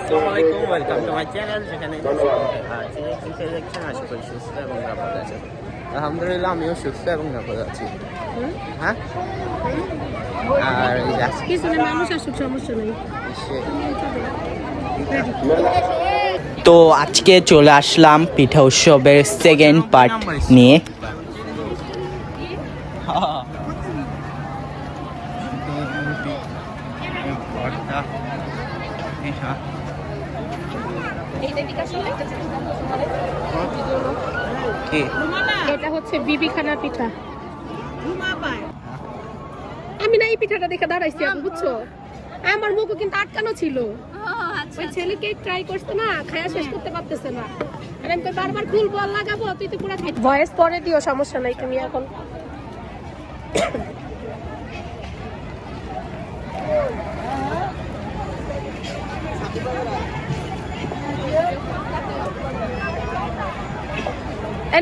আসসালামু আলাইকুম, welcome to my channel. যেখানে দেখছেন আশা করি সুস্থ এবং নিরাপদ আছেন। আলহামদুলিল্লাহ আমিও সুস্থ এবং নিরাপদ আছি। হ্যাঁ, আর মানুষ আসুক, সমস্যা নেই। তো আজকে চলে আসলাম পিঠা উৎসবের সেকেন্ড পার্ট নিয়ে। এটা হচ্ছে বিবিখানা পিঠা। আমি না এই পিঠাটা দেখে দাঁড়াইছি, আপু বুঝছো, আমার মুখও কিন্তু আটকানো ছিল। ওই ছেলেকে ট্রাই করতে না, খায়া শেষ করতে পারতেছে না। আর আমি তো বারবার খুলবো আর লাগাবো, তুই তো পুরো ভয়েস পরে দিও, সমস্যা নাই। তুমি এখন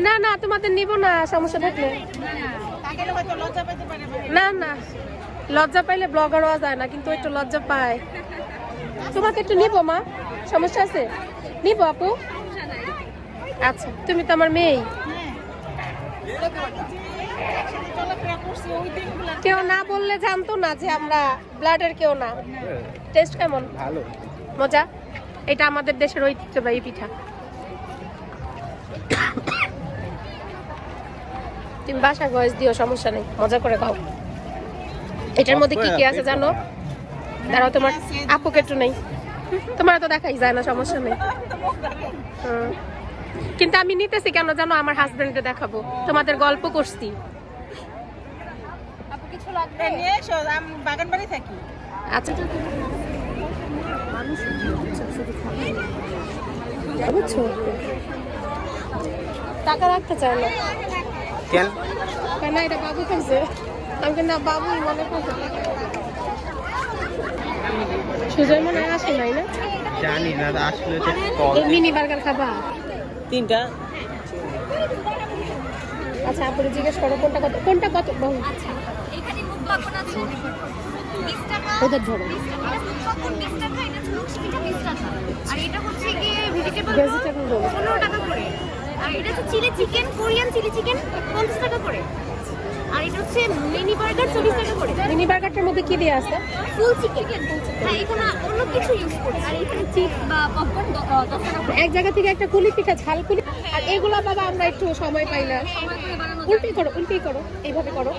না না তোমাদের নিব না, সমস্যা থাকলে না না। লজ্জা পাইলে ব্লগার হওয়া যায় না, কিন্তু একটু লজ্জা পায়। তোমাকে একটু নিবো মা, সমস্যা আছে? নিবো আপু? আচ্ছা, তুমি তো আমার মেয়েই। কেউ না বললে জানতো না যে আমরা ব্লাডের কেউ না। টেস্ট কেমন? ভালো, মজা। এটা আমাদের দেশের ঐতিহ্যবাহী পিঠা। তুমি বাসা ভয়েস দিও, সমস্যা নেই, মজা করে খাও। এটার মধ্যে কি কি আছে জানো? দাঁড়াও, তোমার আপুকে একটু নেই, তোমার তো দেখাই যায় না, সমস্যা নেই। কিন্তু আমি নিতেছি কেন জানো? আমার হাজবেন্ডকে দেখাবো, তোমাদের গল্প করছি। আচ্ছা, বুঝছো, টাকা রাখতে চায় না কেন? কেন? এটা বাবু খাইছে, আমি না বাবুই মনে করছে। সুজয় মনে হয় আসে নাই না, জানি না আসলে। মিনি বার্গার খাবা? 3টা। আচ্ছা, আপনি জিজ্ঞেস করো কোনটা কত, কোনটা কত বহু। আচ্ছা, এখানে মুখ পাপন আছে 20 টাকা। ওদের ধরো, এটা মুখ পাপন 20 টাকা, এটা হচ্ছে 20 টাকা। আর এটা হচ্ছে গিয়ে ভেজিটেবল রোল 15 টাকা করে। আর এটা হচ্ছে chilli chicken, Korean chilli chicken 50 টাকা করে। আর এটা হচ্ছে মিনি বার্গার 24 টাকা করে। মিনি বার্গারটার মধ্যে কি দিয়ে আছে? ফুল চিকেন। হ্যাঁ, এখানে অন্য কিছু ইউজ করে। আর এখানে চিপস বা পপকর্ন 10 টাকা করে। এক জায়গা থেকে একটা কুলি পিঠা, ঝাল কুলি। আর এগুলা বাবা আমরা একটু সময় পাই না। সময় করে বানানো যায়। উল্টি করো, এইভাবে করো।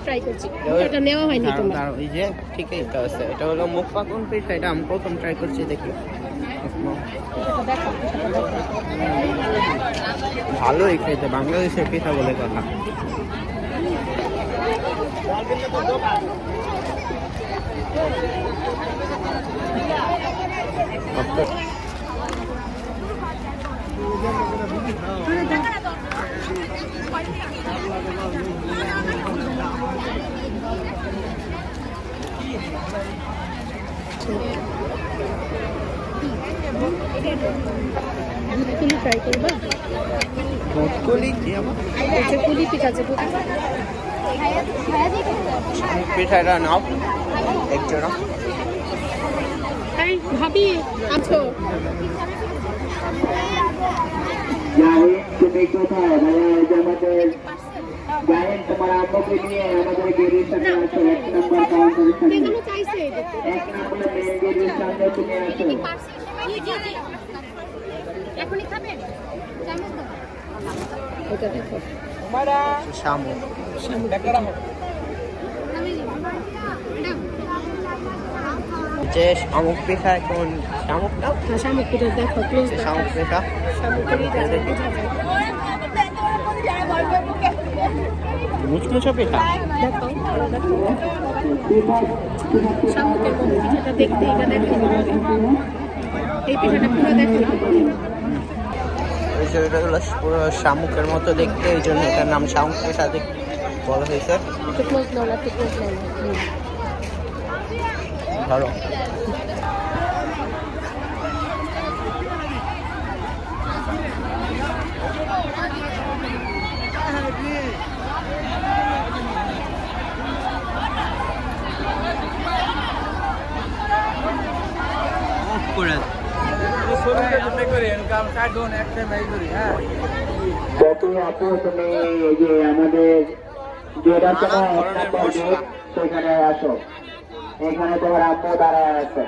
ট্রাই করছি, এটা নেওয়া হয়নি তোমার। এই যে ঠিকই তো আছে, এটা হলো মুখ পাকুন পিঠা। এটা আমি প্রথম ট্রাই করছি, দেখি। ভালোই খেতে, বাংলাদেশের পিঠা বলে কথা। কুলি ট্রাই করবা? কুলি কি আমার? আচ্ছা, কুলি পিঠা আছে। পিঠাটা নাও একজোড়া। এই ভাবি আছো? তুমি কোথায়? আমাদের জানেন তোমার আম্মুকে নিয়ে আমাদের গেরির সাথে আসো। 1 নম্বর কাউন্টারের সামনে, কেন চাইছে এটা? 1 নম্বর মেন গেরির সামনে তুমি আসো। এখনই খাবেন? এটা দেখো, শামুক। যে শামুক পিঠা, এখন শামুক না, শামুক পিঠা দেখো, ক্লোজ দেখো। শামুক পিঠা। শামুক পিঠা বোঝা যায়। মুচমুচা পিঠা। দেখো, শামুকের মতো পিঠাটা দেখতে, এটা দেখো, এই পিঠাটা পুরো দেখো। ওই যে এটা হলো পুরো শামুকের মতো দেখতে, এই জন্য এটার নাম শামুক পিঠা বলা হয়েছে। একটু ক্লোজ নাও না, একটু ক্লোজ নাও না। ধরো। করে পপি আপু তুমি এই যে আমাদের যেটা তোমার এক নাম্বার গেট সেখানে আসো, এখানে তোমার আম্মু দাঁড়ায় আছে।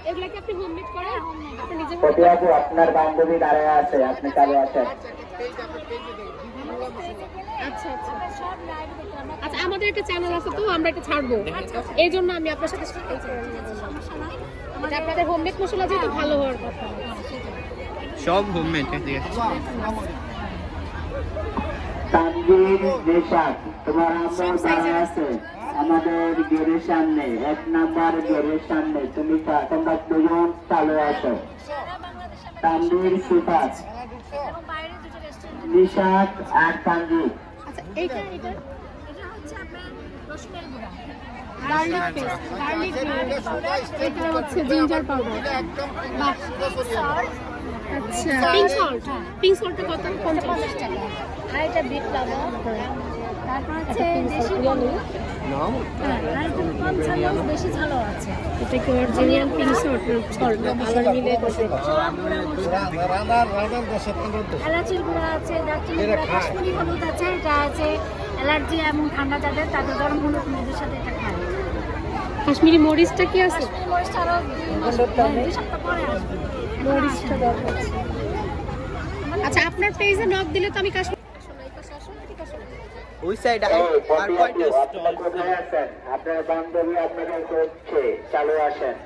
এগুলা কি আপনি হোমমেড করেন? আপনি নিজে পপি আপু আপনার বান্ধবী দাঁড়ায় আছে, আপনি চালু আছেন। আচ্ছা আচ্ছা আচ্ছা, আমাদের একটা চ্যানেল আছে তো, আমরা এটা ছাড়বো, এই জন্য আমি আপনার সাথে এটা আপনাদের হোমমেড মশলা যেহেতু ভালো হওয়ার কথা। সব হোমমেড ঠিক আছে। তানভীর নিশাদ তোমার আম্মু দাঁড়ায় আছে আমাদের গেটের সামনে, এক নাম্বার গেটের সামনে। তোমরা দুজন চালু আছো। তানভীর সিফাত, নিশাদ আর তানভীর। আচ্ছা এইটা এটা এটা হচ্ছে আপনার রসমের গুঁড়া। গার্লিক পেস্ট, গার্লিক এটা হচ্ছে জিঞ্জার পাউডার। বাহ, আচ্ছা পিঙ্ক সল্টটা কত? 50 টাকা। আর এটা বিট লবণ, তারপর হচ্ছে দেশি হলুদ, আর একটু কম ঝাল বেশি ঝালও আছে। এটা কি অরিজিনাল পিঙ্ক সল্ট আবার মিলে বসে? এলাচির গুঁড়া আছে, দারচিনির গুঁড়া, কাশ্মীরি হলুদ আছে, এটা আছে অ্যালার্জি এবং ঠান্ডা যাদের, তাদের গরম হলুদ মেয়েদের সাথে এটা খায়। কাশ্মীরি মরিচটা কি আছে? কাশ্মীরি মরিচটা আরো 2 সপ্তাহ পরে আসবে। মরিচটা দরকার আছে। আচ্ছা আপনার পেজে নক দিলে তো আমি কাশ্মীরি ওই সাইড আর এই পপি কয়টা আপু স্টল আপনারা কোথায় আছেন? আপনার বান্ধবী আপনাকে করছে, চালু আসেন।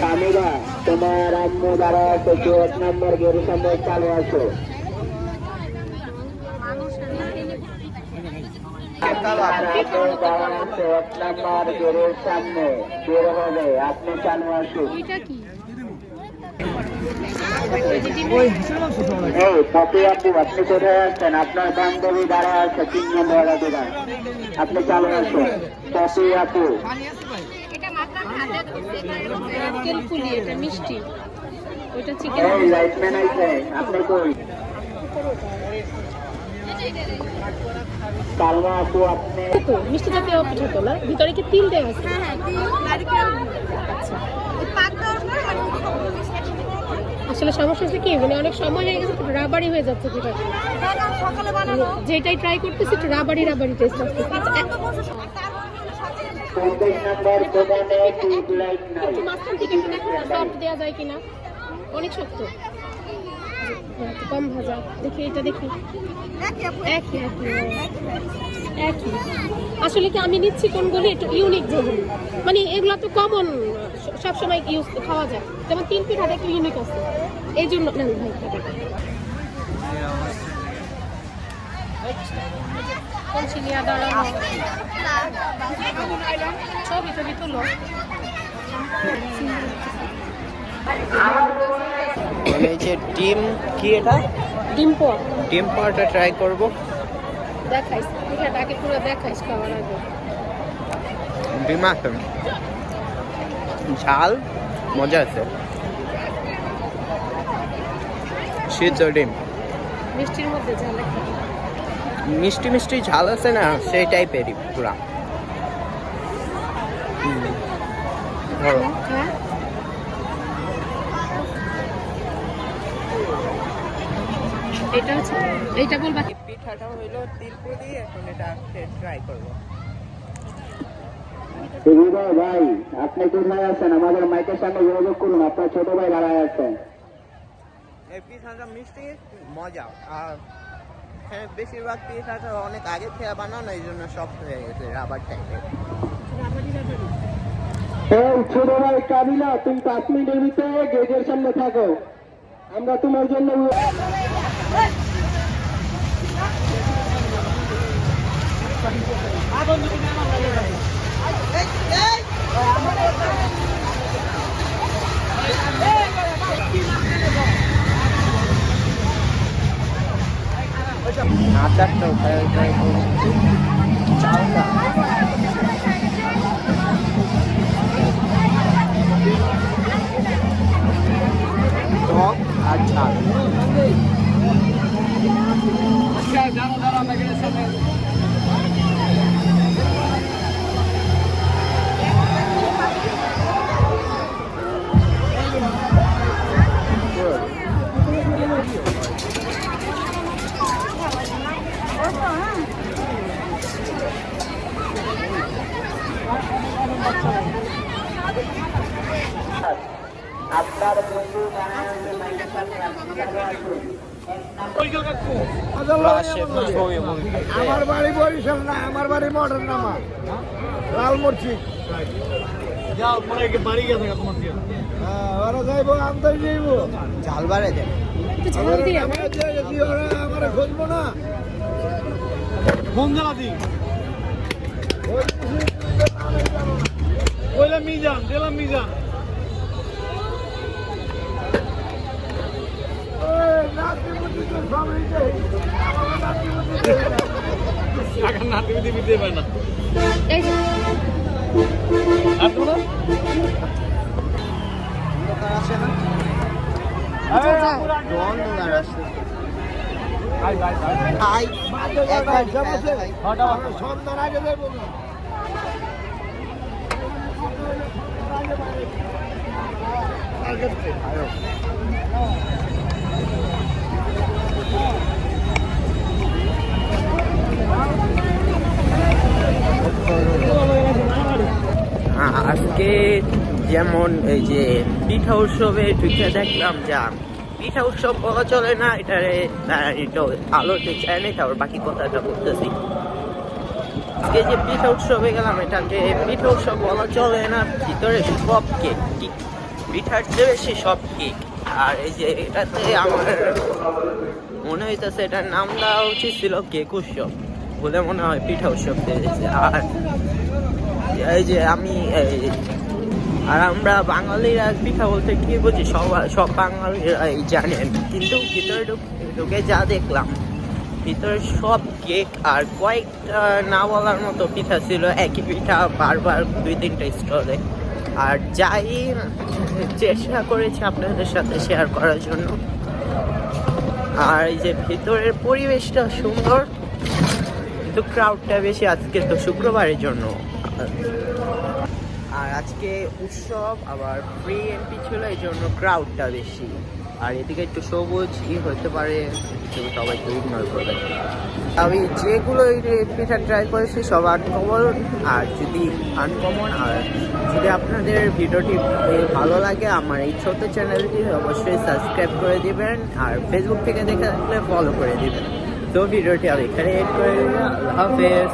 কামিলা তোমার আম্মু দাঁড়ায় আছে, কেউ এক নাম্বার গেটের সামনে চালু আসো। আপনার আম্মু দাঁড়ায় আছে এক নাম্বার গেটের সামনে, বের হবে, আপনি চালু আসুন। এটা কি? এই পপি আপু আপনি কোথায় আছেন? আপনার বান্ধবী দাঁড়ায় আছে 3 নম্বর দোকান, আপনি চালু আসুন। পপি আপু এটা মাত্র হাতে ধরছে, নারকেল ফুলি, এটা মিষ্টি, ওইটা চিকেন। এই লাইটম্যান আছে, আপনি কই? সালমা আপু আপনি তো মিষ্টি জাতীয় পিঠা তো না, ভিতরে কি তিল দেওয়া আছে? হ্যাঁ হ্যাঁ, তিল, নারকেল, আচ্ছা এই পাক দেওয়ার পরে মানে সবগুলো মিশিয়ে একসাথে করে আসলে সমস্যা হচ্ছে কি, মানে অনেক সময় হয়ে গেছে, রাবারি হয়ে যাচ্ছে পিঠাটা। এটা সকালে বানানো। যেটাই ট্রাই করতেছি একটু রাবারি টেস্ট আসতেছে। কারণ অন্য বছর সময় তার মধ্যে হলো সবচেয়ে 35 নম্বর দোকানে টিউব লাইট নাই। একটু মাঝখান থেকে একটু দেখো সফট দেওয়া যায় কিনা, অনেক শক্ত, একটু কম ভাজা। দেখি এটা দেখি, একই আপু, একই একই একই। আসলে কি আমি নিচ্ছি কোনগুলি একটু ইউনিক, যেগুলো মানে এগুলো তো কমন সবসময় ইউজ খাওয়া যায়, যেমন তিল পিঠাটা একটু ইউনিক আছে, এই জন্য না ভাই কোন চিনিয়া দাঁড়ানো ছবি টবি তুলো। মানে এই যে ডিম কি এটা ডিম পোয়া ডিম পাওয়াটা ট্রাই করব। দেখাইস পিঠাটাকে পুরো দেখাইস খাওয়ার আগে। ডিম আছে, ঝাল মজা আছে, সিদ্ধ ডিম, মিষ্টির মধ্যে ঝাল একটা মিষ্টি মিষ্টি ঝাল আছে না, সেই টাইপেরই পুরা। ধরো হ্যাঁ এটা হচ্ছে, এইটা বলবা পিঠাটা হইলো তিলপুরি, এখন এটা ট্রাই করব। হৃদয় ভাই আপনি কোথায় আছেন? আমাদের মাইকের সামনে যোগাযোগ করুন, আপনার ছোট ভাই দাঁড়ায় আছেন। এই পিঠাটা মিষ্টি মজা, আর হ্যাঁ বেশিরভাগ পিঠাটা অনেক আগে থেকে বানানো, এই জন্য শক্ত হয়ে গেছে, রাবার টাইপের। এই ছোট ভাই কাবিলা, তুমি 5 মিনিটের ভিতরে গেটের সামনে থাকো, আমরা তোমার জন্য আচারটা ট্রাই করব। চালটা আমার বাড়ি বরিশাল না, আমার বাড়ি মডার্ন নামা লাল মসজিদ। ওরা যাইব, আমতে যাইব, ঝাল বাড়ে দেন। একটু ঝাল দিয়ে আমার খুঁজবো না। মিজান দিলাম মিজান। এই যে সন্ধ্যার আগে যাবো না। আজকে যেমন এই যে পিঠা উৎসবে ঢুকে দেখলাম যা পিঠা উৎসব বলা চলে না, এটারে এটা আলোতে চায় না, তারপর বাকি কথাটা বলতেছি। আজকে যে পিঠা উৎসবে গেলাম, এটাকে পিঠা উৎসব বলা চলে না, ভিতরে সব কেক, পিঠার চেয়ে বেশি সব কেক। আর এই যে এটাতে আমার মনে হইতেছে এটার নাম দেওয়া উচিত ছিল কেক উৎসব, বলে মনে হয় পিঠা উৎসব দিয়েছে। আর এই যে আমরা বাঙালিরা পিঠা বলতে কি বুঝি, সব বাঙালিরাই জানেন, কিন্তু ভিতরে ঢুকে যা দেখলাম, ভিতরে সব কেক আর কয়েকটা না বলার মতো পিঠা ছিল, একই পিঠা বারবার 2-3টা স্টলে। আর যাই চেষ্টা করেছি আপনাদের সাথে শেয়ার করার জন্য। আর এই যে ভিতরের পরিবেশটা সুন্দর, কিন্তু ক্রাউডটা বেশি, আজকে তো শুক্রবারের জন্য। আর আজকে উৎসব আবার ফ্রি এন্ট্রি ছিল, এই জন্য ক্রাউডটা বেশি। আর এদিকে একটু সবুজ হতে পারে, সবাই তো ইগনোর করবে। আমি যেগুলো এই পিঠা ট্রাই করেছি সব আনকমন। আর যদি আপনাদের ভিডিওটি ভালো লাগে, আমার এই ছোট চ্যানেলটি অবশ্যই সাবস্ক্রাইব করে দিবেন, আর ফেসবুক থেকে দেখে থাকলে ফলো করে দিবেন। তো ভিডিওটি আমি এখানে এড করে দিলাম। আল্লাহ হাফেজ।